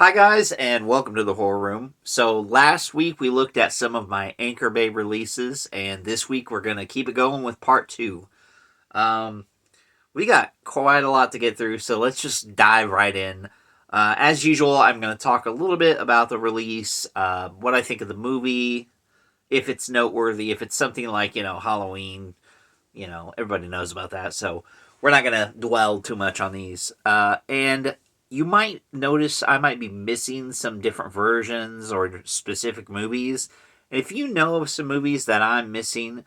Hi, guys, and welcome to the Horror Room. So, last week we looked at some of my Anchor Bay releases, and this week we're going to keep it going with part two. Um, we got quite a lot to get through, so let's just dive right in. As usual, I'm going to talk a little bit about the release, what I think of the movie, if it's noteworthy, if it's something like, Halloween, everybody knows about that, so we're not going to dwell too much on these. And you might notice I might be missing some different versions or specific movies. If you know of some movies that I'm missing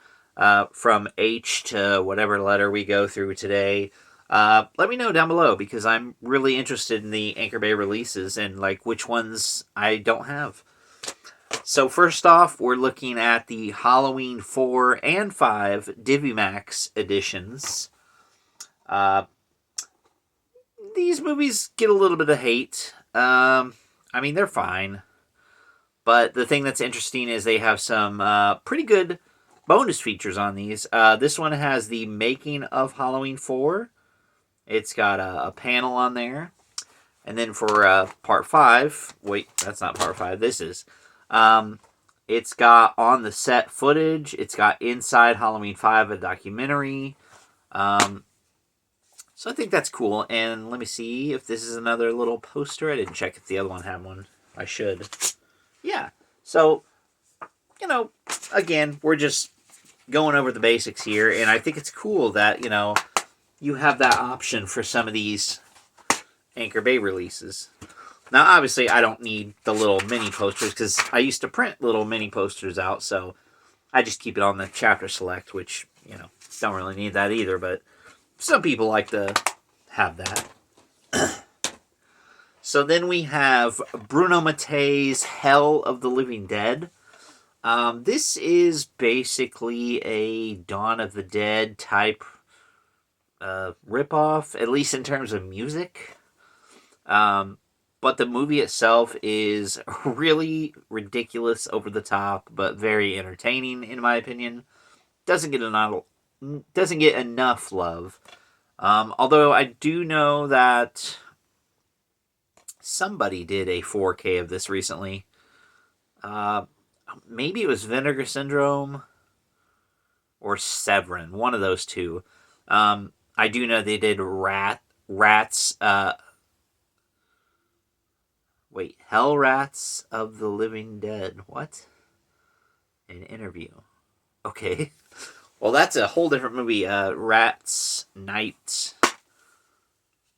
from H to whatever letter we go through today, let me know down below because I'm really interested in the Anchor Bay releases and like which ones I don't have. So first off, we're looking at the Halloween 4 and 5 DiviMax editions. These movies get a little bit of hate. I mean, they're fine. But the thing that's interesting is they have some pretty good bonus features on these. This one has the making of Halloween 4. It's got a panel on there. And then for part 5, wait, that's not part 5, this is. It's got on the set footage. It's got Inside Halloween 5, a documentary. So I think that's cool. And let me see if this is another little poster. I didn't check if the other one had one. I should. Yeah. So, again, we're just going over the basics here. And I think it's cool that, you have that option for some of these Anchor Bay releases. Now, obviously, I don't need the little mini posters because I used to print little mini posters out. So I just keep it on the chapter select, which, don't really need that either. But some people like to have that. So then we have Bruno Mattei's Hell of the Living Dead. This is basically a Dawn of the Dead type ripoff, at least in terms of music. But the movie itself is really ridiculous, over the top, but very entertaining, in my opinion. Doesn't get enough love. Although I do know that somebody did a 4K of this recently. Maybe it was Vinegar Syndrome or Severin, one of those two. I do know they did Rats. Hell Rats of the Living Dead. What? An interview. Okay. Well, that's a whole different movie. Rats Night.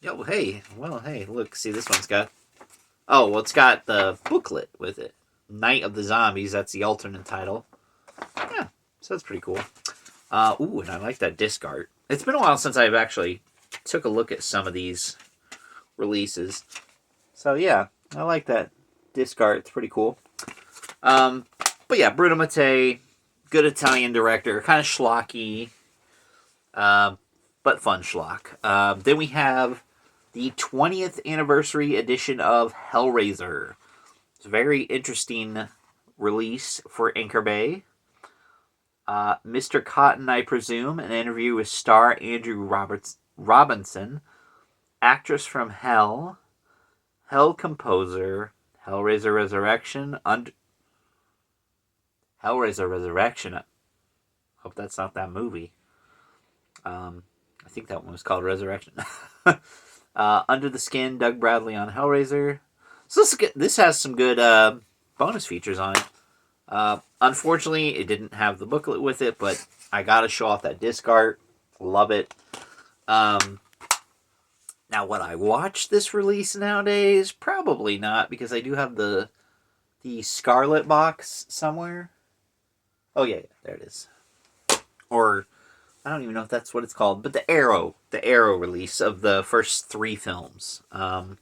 Hey, look, see, this one's got... Oh, well, it's got the booklet with it. Night of the Zombies, that's the alternate title. Yeah, so that's pretty cool. And I like that disc art. It's been a while since I've actually took a look at some of these releases. So, yeah, I like that disc art. It's pretty cool. But yeah, Bruno Mattei, good Italian director, kind of schlocky, but fun schlock. Then we have the 20th anniversary edition of Hellraiser. It's a very interesting release for Anchor Bay. Mr. Cotton, I presume, an interview with star Andrew Robinson, actress from Hell, Hell Composer, Hellraiser Resurrection, Hellraiser Resurrection. I hope that's not that movie. I think that one was called Resurrection. Under the Skin, Doug Bradley on Hellraiser. So this has some good bonus features on it. Unfortunately, it didn't have the booklet with it, but I gotta show off that disc art. Love it. Now, would I watch this release nowadays? Probably not, because I do have the Scarlet box somewhere. Oh yeah, there it is. Or I don't even know if that's what it's called, but the Arrow release of the first 3 films. Then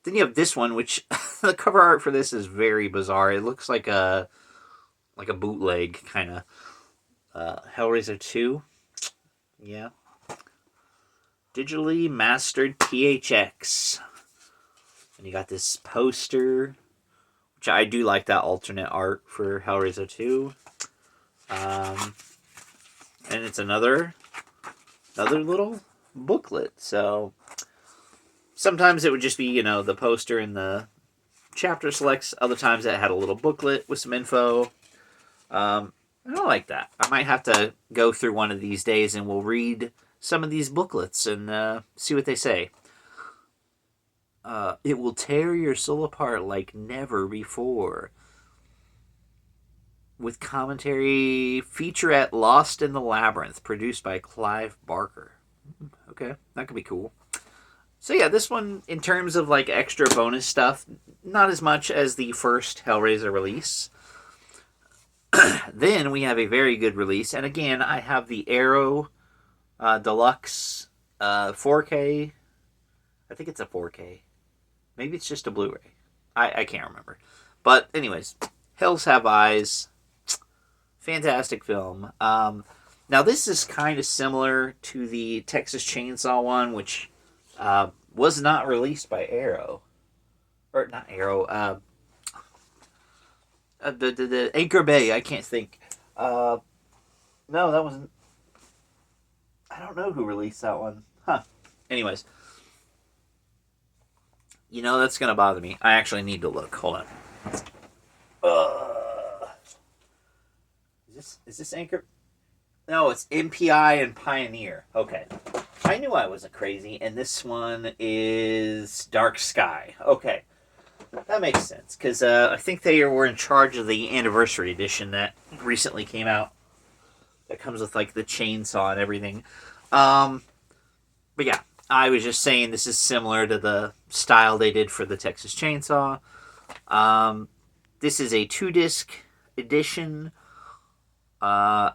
you have this one, which the cover art for this is very bizarre. It looks like a bootleg kind of Hellraiser 2. Yeah. Digitally mastered THX. And you got this poster, which I do like that alternate art for Hellraiser 2. And it's another little booklet. So sometimes it would just be, the poster and the chapter selects. Other times it had a little booklet with some info. I don't like that. I might have to go through one of these days and we'll read some of these booklets and see what they say. It will tear your soul apart like never before. With commentary, featurette Lost in the Labyrinth, produced by Clive Barker. Okay, that could be cool. So yeah, this one, in terms of like extra bonus stuff, not as much as the first Hellraiser release. Then we have a very good release, and again, I have the Arrow Deluxe 4K. I think it's a 4K. Maybe it's just a Blu-ray. I can't remember. But anyways, Hills Have Eyes. Fantastic film. Now this is kind of similar to the Texas Chainsaw one, which was not released by Arrow. Or not Arrow. The Anchor Bay. I can't think. No, that wasn't. I don't know who released that one. Huh. Anyways. You know, that's going to bother me. I actually need to look. Hold on. Is this Anchor? No, it's MPI and Pioneer. Okay. I knew I wasn't crazy, and this one is Dark Sky. Okay. That makes sense, because I think they were in charge of the Anniversary Edition that recently came out. That comes with, like, the chainsaw and everything. But yeah, I was just saying this is similar to the style they did for the Texas Chainsaw. This is a 2-disc edition.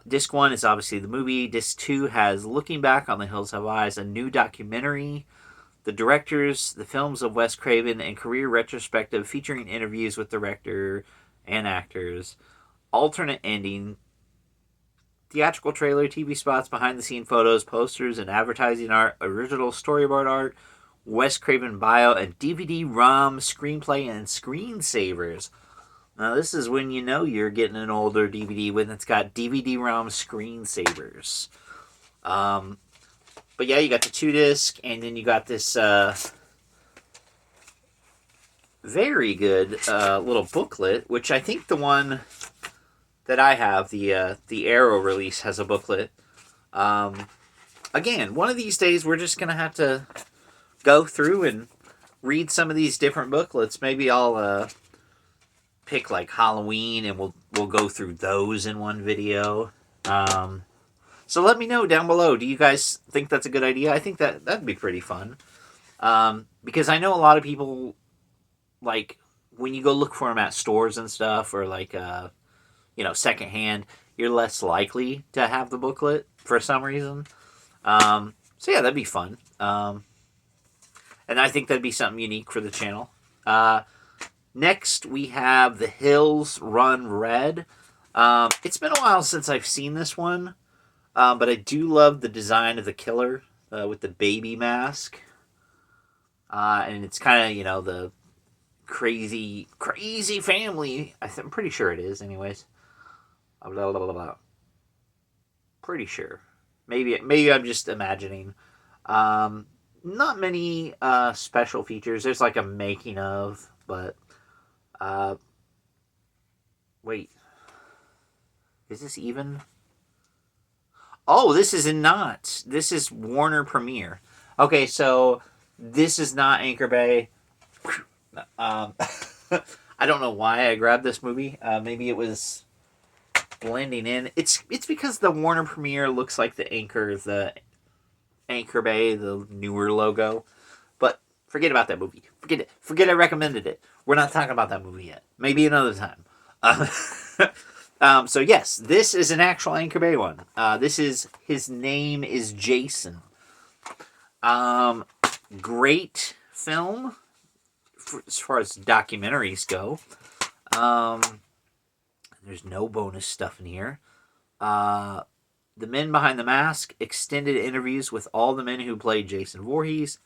Disc 1 is obviously the movie. Disc 2 has Looking Back on the Hills Have Eyes, a new documentary, the directors, the films of Wes Craven, and career retrospective featuring interviews with director and actors, alternate ending, theatrical trailer, TV spots, behind-the-scene photos, posters, and advertising art, original storyboard art, Wes Craven bio, and DVD-ROM, screenplay, and screensavers. Now, this is when you know you're getting an older DVD, when it's got DVD-ROM screensavers. But yeah, you got the 2-disc, and then you got this very good little booklet, which I think the one that I have, the Arrow release, has a booklet. Again, one of these days we're just going to have to go through and read some of these different booklets. Maybe I'll pick like Halloween and we'll go through those in one video. So let me know down below. Do you guys think that's a good idea? I think that'd be pretty fun. Because I know a lot of people, like, when you go look for them at stores and stuff, or like, secondhand, you're less likely to have the booklet for some reason. So yeah, that'd be fun. And I think that'd be something unique for the channel. Next, we have The Hills Run Red. It's been a while since I've seen this one, but I do love the design of the killer with the baby mask. And it's kind of, the crazy family. I'm pretty sure it is, anyways. Blah, blah, blah, blah. Pretty sure. Maybe I'm just imagining. Not many special features. There's like a making of, but wait. Is this even? Oh, this is not. This is Warner Premiere. Okay, so this is not Anchor Bay. I don't know why I grabbed this movie. Maybe it was blending in. It's because the Warner Premiere looks like the Anchor Bay, the newer logo. But forget about that movie. Forget it. Forget I recommended it. We're not talking about that movie yet. Maybe another time. So yes, this is an actual Anchor Bay one. His name is Jason. Great film as far as documentaries go. There's no bonus stuff in here. The Men Behind the Mask, extended interviews with all the men who played Jason Voorhees.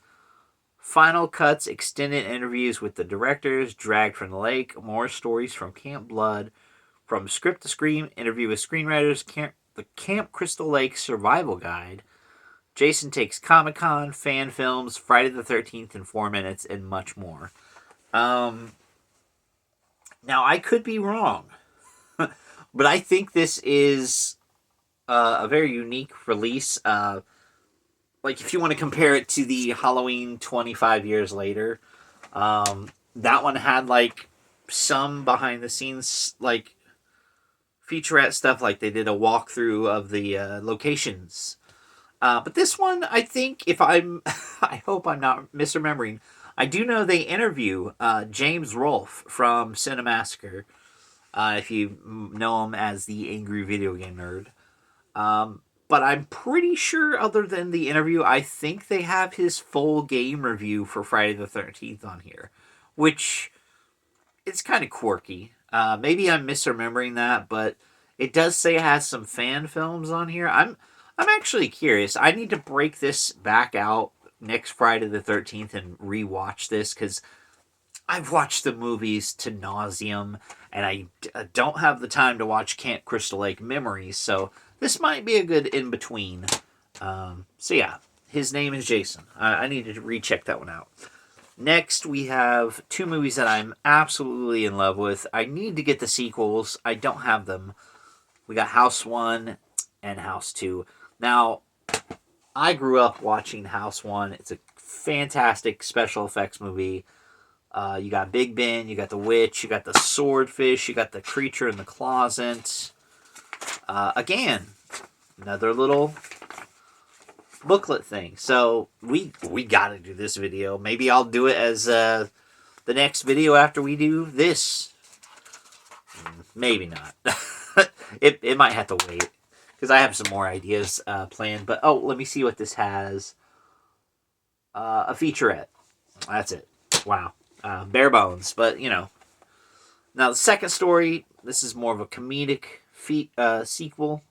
Final cuts, extended interviews with the directors, Dragged from the Lake, more stories from Camp Blood, from script to screen, interview with screenwriters, the Camp Crystal Lake Survival Guide, Jason Takes Comic-Con, fan films, Friday the 13th in 4 minutes, and much more. Now, I could be wrong, but I think this is a very unique release. Like, if you want to compare it to the Halloween 25 years later, that one had, like, some behind the scenes, like, featurette stuff. Like, they did a walkthrough of the locations. But this one, I think, if I'm, I hope I'm not misremembering, I do know they interview James Rolfe from Cinemassacre, if you know him as the angry video game nerd. But I'm pretty sure, other than the interview, I think they have his full game review for Friday the 13th on here, which it's kind of quirky. Maybe I'm misremembering that, but it does say it has some fan films on here. I'm actually curious. I need to break this back out next Friday the 13th and rewatch this, because I've watched the movies to nauseum, and I don't have the time to watch Camp Crystal Lake Memories, so this might be a good in between. So yeah, his name is Jason. I need to recheck that one out. Next, we have two movies that I'm absolutely in love with. I need to get the sequels. I don't have them. We got House 1 and House 2. Now, I grew up watching House 1. It's a fantastic special effects movie. You got Big Ben, you got the witch, you got the swordfish, you got the creature in the closet. Again, another little booklet thing. So we got to do this video. Maybe I'll do it as the next video after we do this. Maybe not. It might have to wait, because I have some more ideas planned. But oh, let me see what this has. A featurette. That's it. Wow. Bare bones, but you know. Now the second story, this is more of a comedic sequel.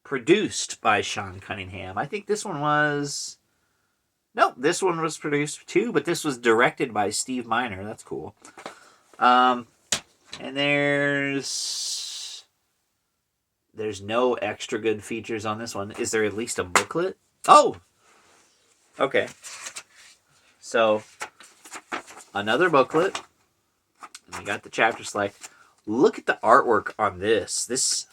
Produced by Sean Cunningham. I think this one was... No, this one was produced too, but this was directed by Steve Miner. That's cool. And there's no extra good features on this one. Is there at least a booklet? Oh! Okay. So, another booklet. And we got the chapter select. Look at the artwork on this. This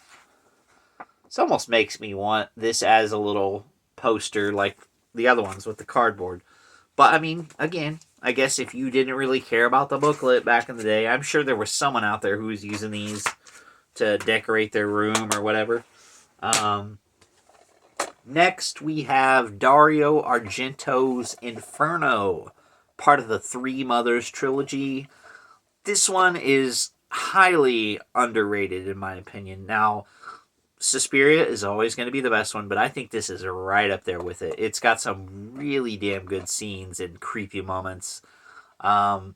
almost makes me want this as a little poster like the other ones with the cardboard. But, I mean, again, I guess if you didn't really care about the booklet back in the day, I'm sure there was someone out there who was using these to decorate their room or whatever. Next, we have Dario Argento's Inferno, part of the Three Mothers trilogy. This one is highly underrated, in my opinion. Now, Suspiria is always going to be the best one, but I think this is right up there with it. It's got some really damn good scenes and creepy moments. Not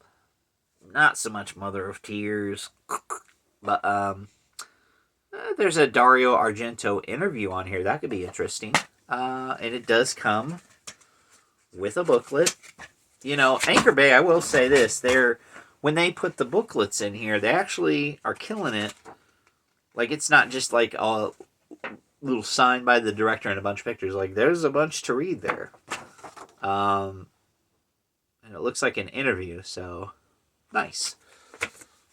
so much Mother of Tears, but there's a Dario Argento interview on here. That could be interesting. And it does come with a booklet. You know, Anchor Bay, I will say this. When they put the booklets in here, they actually are killing it. Like, it's not just like a little sign by the director and a bunch of pictures. Like, there's a bunch to read there. And it looks like an interview, so nice.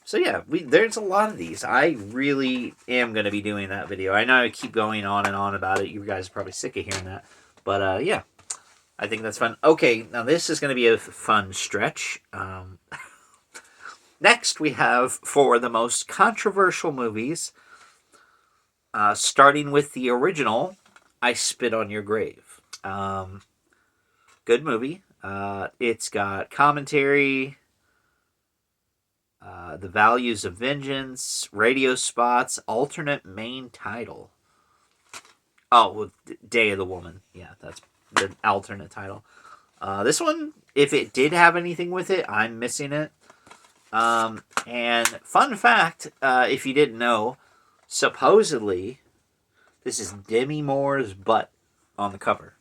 So yeah, there's a lot of these. I really am going to be doing that video. I know I keep going on and on about it. You guys are probably sick of hearing that. But yeah, I think that's fun. Okay, now this is going to be a fun stretch. Next, we have for the most controversial movies, starting with the original, I Spit on Your Grave. Good movie. It's got commentary, The Values of Vengeance, radio spots, alternate main title. Oh, well, Day of the Woman. Yeah, that's the alternate title. This one, if it did have anything with it, I'm missing it. And fun fact, if you didn't know, supposedly, this is Demi Moore's butt on the cover.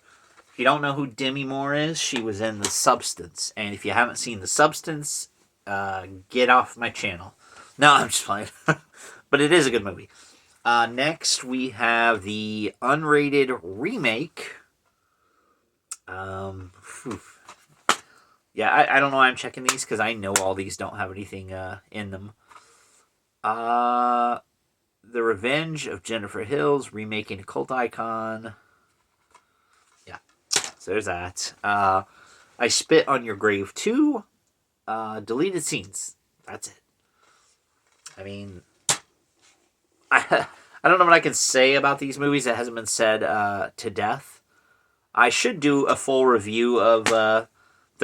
If you don't know who Demi Moore is, she was in The Substance. And if you haven't seen The Substance, get off my channel. No, I'm just playing. But it is a good movie. Next, we have the unrated remake. Yeah, Yeah, I don't know why I'm checking these because I know all these don't have anything in them. The Revenge of Jennifer Hills, remaking a cult icon. Yeah, so there's that. I Spit on Your Grave 2. Deleted scenes. That's it. I mean, I don't know what I can say about these movies that hasn't been said to death. I should do a full review of the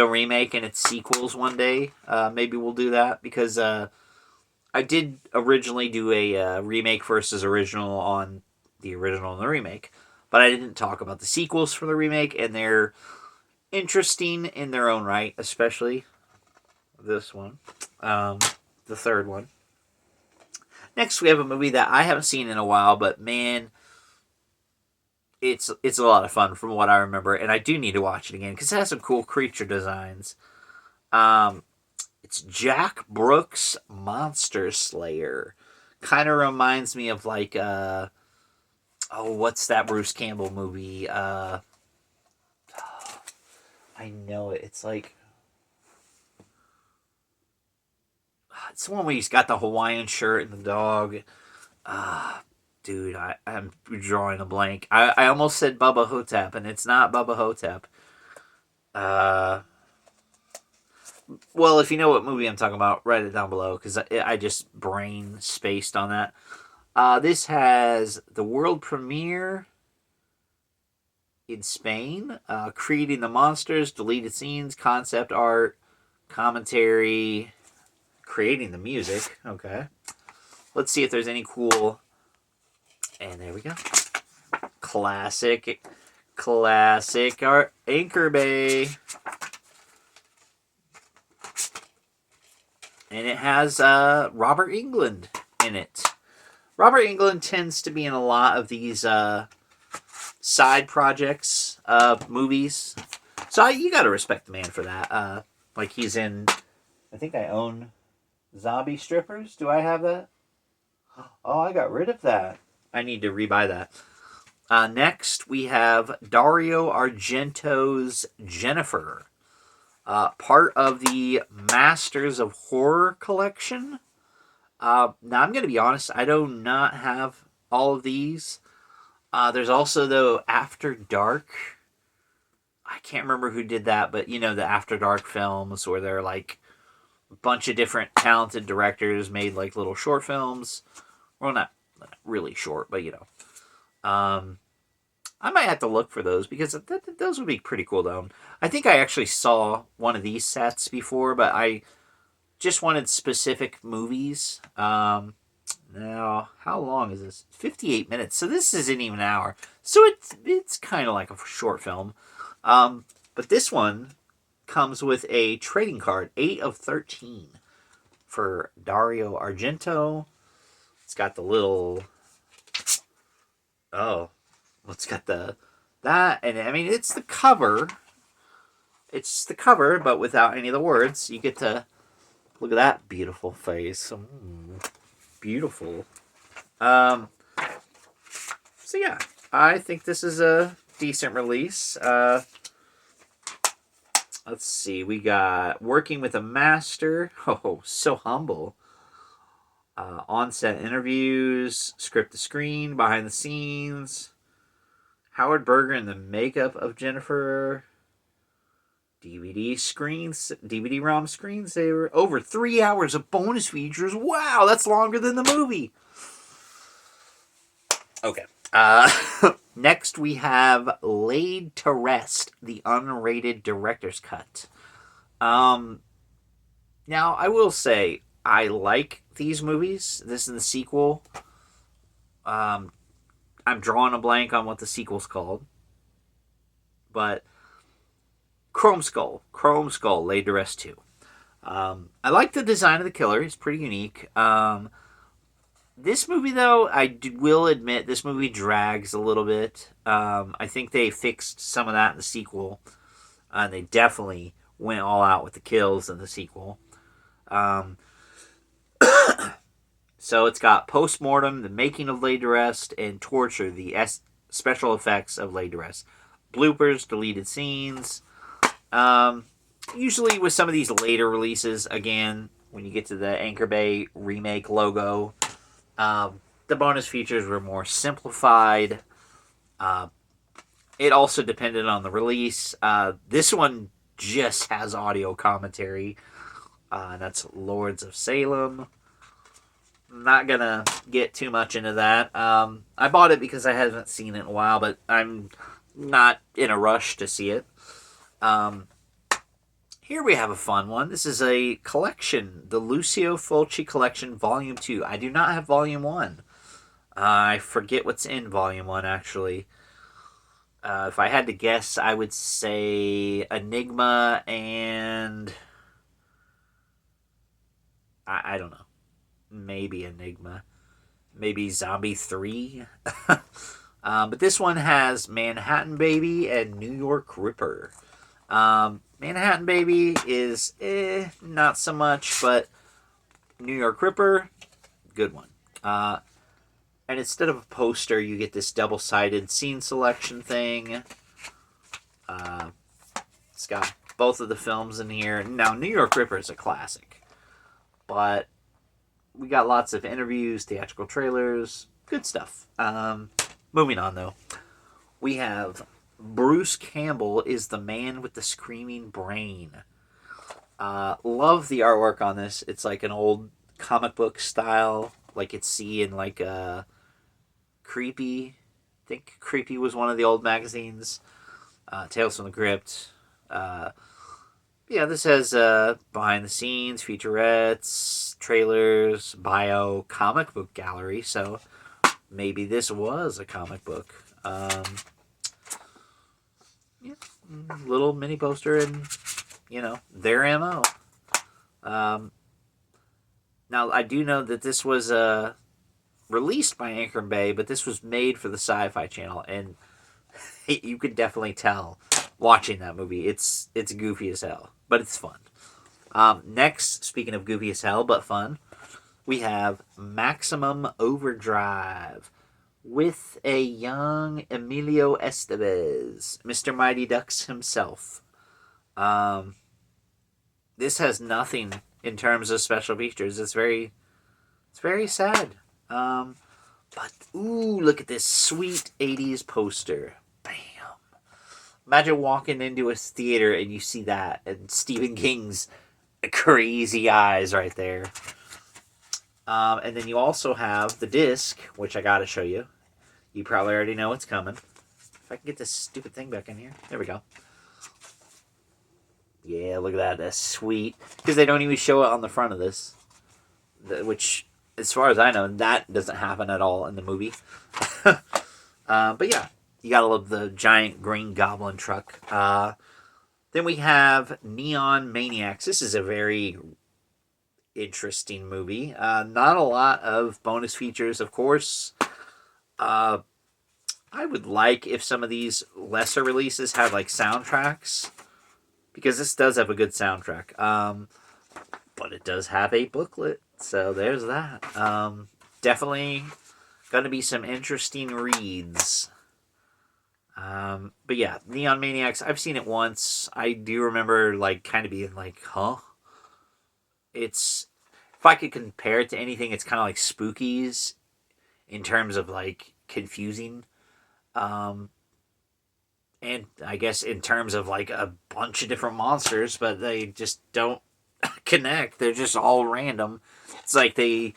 remake and its sequels one day. Maybe we'll do that because I did originally do a remake versus original on the original and the remake, but I didn't talk about the sequels for the remake, and they're interesting in their own right, especially this one, the third one. Next, we have a movie that I haven't seen in a while, but man, it's a lot of fun from what I remember, and I do need to watch it again because it has some cool creature designs. It's Jack Brooks' Monster Slayer. Kind of reminds me of like what's that Bruce Campbell movie? I know it. It's like it's the one where he's got the Hawaiian shirt and the dog. Dude, I'm drawing a blank. I almost said Bubba Hotep, and it's not Bubba Hotep. Well, if you know what movie I'm talking about, write it down below, because I just brain spaced on that. This has the world premiere in Spain, creating the monsters, deleted scenes, concept art, commentary, creating the music. Okay. Let's see if there's any cool... And there we go. Classic art. Anchor Bay. And it has Robert Englund in it. Robert Englund tends to be in a lot of these side projects, movies. So you got to respect the man for that. Like he's in, I think I own Zombie Strippers. Do I have that? Oh, I got rid of that. I need to rebuy that. Next, we have Dario Argento's Jennifer. Part of the Masters of Horror collection. Now, I'm going to be honest, I do not have all of these. There's also, though, After Dark. I can't remember who did that, but, you know, the After Dark films where they're, like, a bunch of different talented directors made, like, little short films. Well, not really short, but, you know. I might have to look for those because those would be pretty cool to own. I think I actually saw one of these sets before, but I just wanted specific movies. Now, how long is this? 58 minutes. So this isn't even an hour. So it's kind of like a short film. But this one comes with a trading card, 8 of 13 for Dario Argento. It's got the little... Oh, it's got that, and I mean, it's the cover. It's the cover, but without any of the words. You get to look at that beautiful face. Beautiful. So yeah, I think this is a decent release. Let's see. We got Working with a Master. Oh, so humble. On-set interviews, script to screen, behind the scenes, Howard Berger and the makeup of Jennifer, DVD screens, DVD-ROM screensaver, over 3 hours of bonus features. Wow, that's longer than the movie. Okay. Next we have Laid to Rest, the unrated director's cut. Now, I will say, I like these movies. This is the sequel. I'm drawing a blank on what the sequel's called. But Chrome Skull, Laid to Rest 2. I like the design of the killer. It's pretty unique. This movie, though, will admit, this movie drags a little bit. I think they fixed some of that in the sequel. They definitely went all out with the kills in the sequel. So it's got Postmortem, The Making of Laid to Rest, and Torture, the special effects of Laid to Rest. Bloopers, deleted scenes. usually with some of these later releases, again, when you get to the Anchor Bay remake logo, the bonus features were more simplified. It also depended on the release. This one just has audio commentary. And that's Lords of Salem. I'm not gonna get too much into that. I bought it because I haven't seen it in a while, but I'm not in a rush to see it. Here we have a fun one. This is a collection, the Lucio Fulci Collection, Volume 2. I do not have Volume 1. I forget what's in Volume 1, actually. If I had to guess, I would say Enigma and... I don't know. Maybe Enigma. Maybe Zombie 3. But this one has Manhattan Baby and New York Ripper. Manhattan Baby is not so much, but New York Ripper, good one. And instead of a poster, you get this double-sided scene selection thing. It's got both of the films in here. Now, New York Ripper is a classic, but we got lots of interviews, theatrical trailers, good stuff. Moving on, though. We have Bruce Campbell is the Man with the Screaming Brain. Love the artwork on this. It's like an old comic book style, like you'd see in like Creepy. I think Creepy was one of the old magazines. Tales from the Crypt. This has behind the scenes, featurettes, trailers, bio, comic book gallery. So maybe this was a comic book. Little mini poster and, their MO. Now, I do know that this was released by Anchor Bay, but this was made for the Sci-Fi Channel, and you could definitely tell watching that movie. It's goofy as hell, but it's fun. Next, speaking of goofy as hell, but fun, we have Maximum Overdrive with a young Emilio Estevez, Mr. Mighty Ducks himself. This has nothing in terms of special features. It's very sad. But ooh, look at this sweet 80s poster. Bam. Imagine walking into a theater and you see that and Stephen King's crazy eyes right there. And then you also have the disc, which I gotta show you. You probably already know it's coming. If I can get this stupid thing back in here. There we go. Yeah, look at that. That's sweet. Because they don't even show it on the front of this. Which, as far as I know, that doesn't happen at all in the movie. But yeah, you gotta love the giant green goblin truck. Then we have Neon Maniacs. This is a very interesting movie. Not a lot of bonus features, of course. I would like if some of these lesser releases had like soundtracks, because this does have a good soundtrack. But it does have a booklet, so there's that. Definitely going to be some interesting reads. But yeah, Neon Maniacs, I've seen it once. I do remember like kind of being like, huh? It's, if I could compare it to anything, it's kind of like Spookies in terms of like confusing. And I guess in terms of like a bunch of different monsters, but they just don't connect. They're just all random. It's like they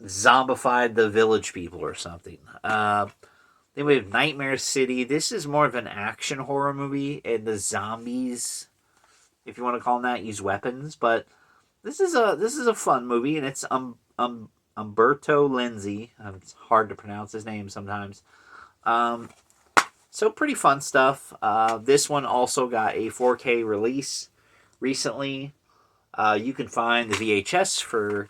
zombified the Village People or something. Then we have Nightmare City. This is more of an action horror movie, and the zombies, if you want to call them that, use weapons. But this is a fun movie, and it's Umberto Lenzi. It's hard to pronounce his name sometimes. So pretty fun stuff. This one also got a 4K release recently. You can find the VHS for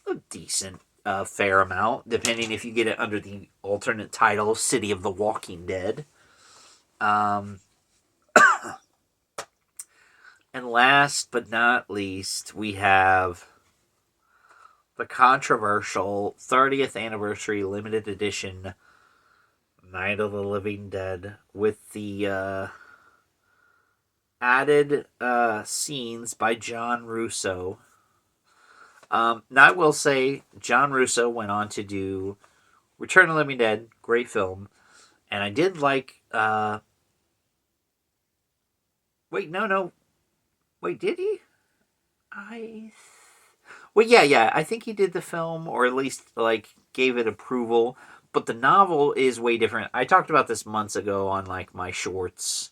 a decent fair amount, depending if you get it under the alternate title City of the Walking Dead. And last but not least, we have the controversial 30th anniversary limited edition Night of the Living Dead with the added scenes by John Russo. Now I will say John Russo went on to do Return of the Living Dead, great film, and I did like. Wait, no, wait, did he? I. Well, yeah. I think he did the film, or at least like gave it approval. But the novel is way different. I talked about this months ago on like my shorts,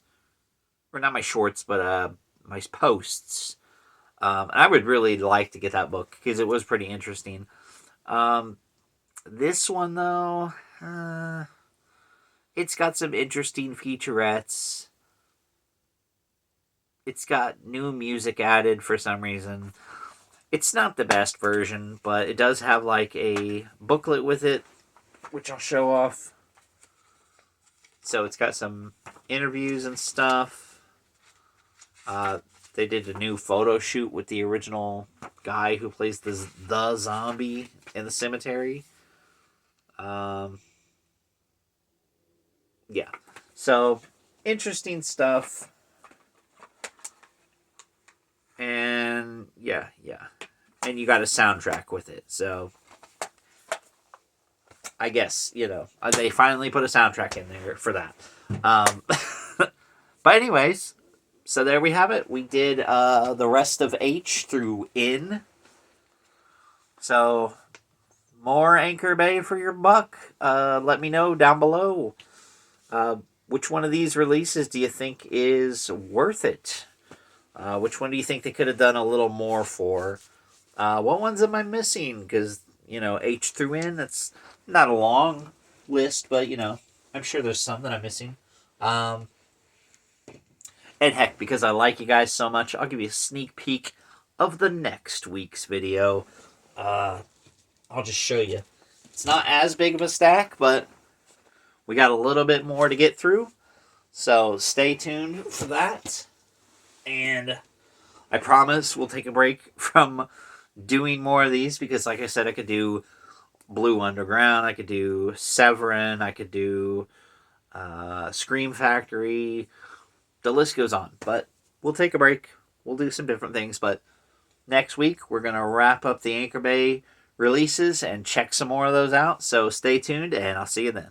or not my shorts, but my posts. And I would really like to get that book because it was pretty interesting. Um, this one though, it's got some interesting featurettes. It's got new music added for some reason. It's not the best version, but it does have like a booklet with it, which I'll show off. So it's got some interviews and stuff. They did a new photo shoot with the original guy who plays the zombie in the cemetery. Yeah. So, interesting stuff. And yeah. And you got a soundtrack with it. So, I guess, they finally put a soundtrack in there for that. But anyways, so there we have it. We did the rest of H through N. So, more Anchor Bay for your buck. Let me know down below. Which one of these releases do you think is worth it? Which one do you think they could have done a little more for? What ones am I missing? Because, H through N, that's not a long list, but, I'm sure there's some that I'm missing. And heck, because I like you guys so much, I'll give you a sneak peek of the next week's video. I'll just show you. It's not as big of a stack, but we got a little bit more to get through. So stay tuned for that. And I promise we'll take a break from doing more of these because, like I said, I could do Blue Underground, I could do Severin, I could do Scream Factory. The list goes on. But we'll take a break. We'll do some different things. But next week, we're going to wrap up the Anchor Bay releases and check some more of those out. So stay tuned, and I'll see you then.